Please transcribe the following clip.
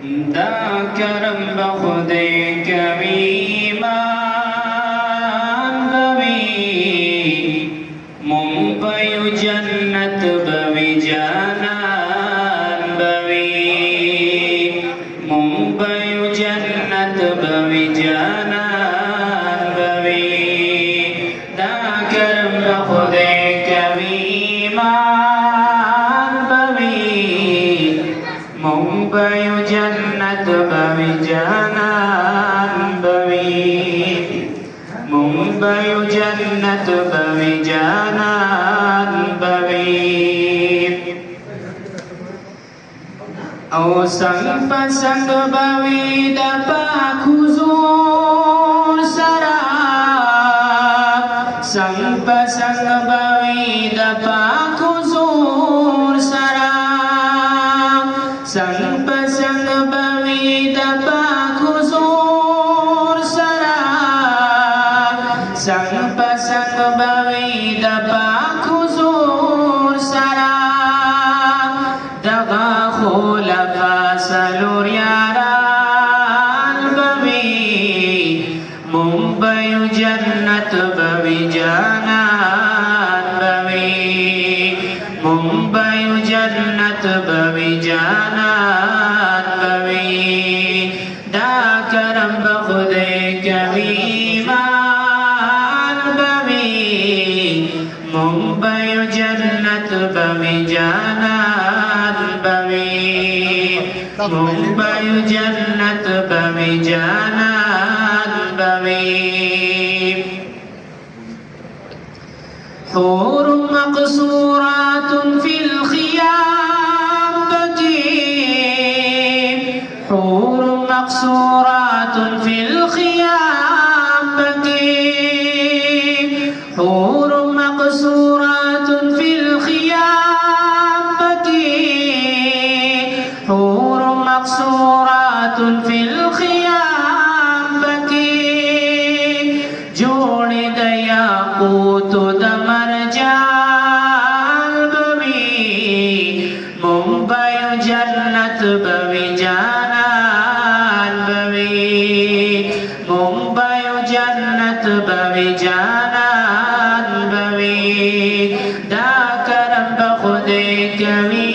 دا کرم بخودے کمی مان بوی ممبئی جنت بوی جانان بوی ممبئی جنت بوی جانان بوی دا کرم بخودے کمی مان بوی ممبئی جنت بوی جانان بوی ممبئی جنت بوی جانان بوی او سنگ پسنگ بوی دا پاک حضور سرا سنگ پسنگ بوی دا پاک حضور سرا سنگ پسنگ بوی دا پاک حضور سرا سنگ پسنگ بوی دا پاک حضور سرا دغا خلفا سلور یاران بوی ممبئی جنت بوی جانان بوی ممبئی جنت بوی جانان بوی دا کرم بخودے کمی مان بوی ممبئی جنت بوی جانان بوی ممبئی جنت بوی جانان بوی حور مقصورات في الخيام بكي حور مقصورات في الخيام بكي حور مقصورات في الخيام بكي حور مقصورات في الخيام بكي جوڑ دیا قوت ممبئی جنت بوی جانان بوی ممبئی جنت بوی جانان بوی دا کرم بخودے کمی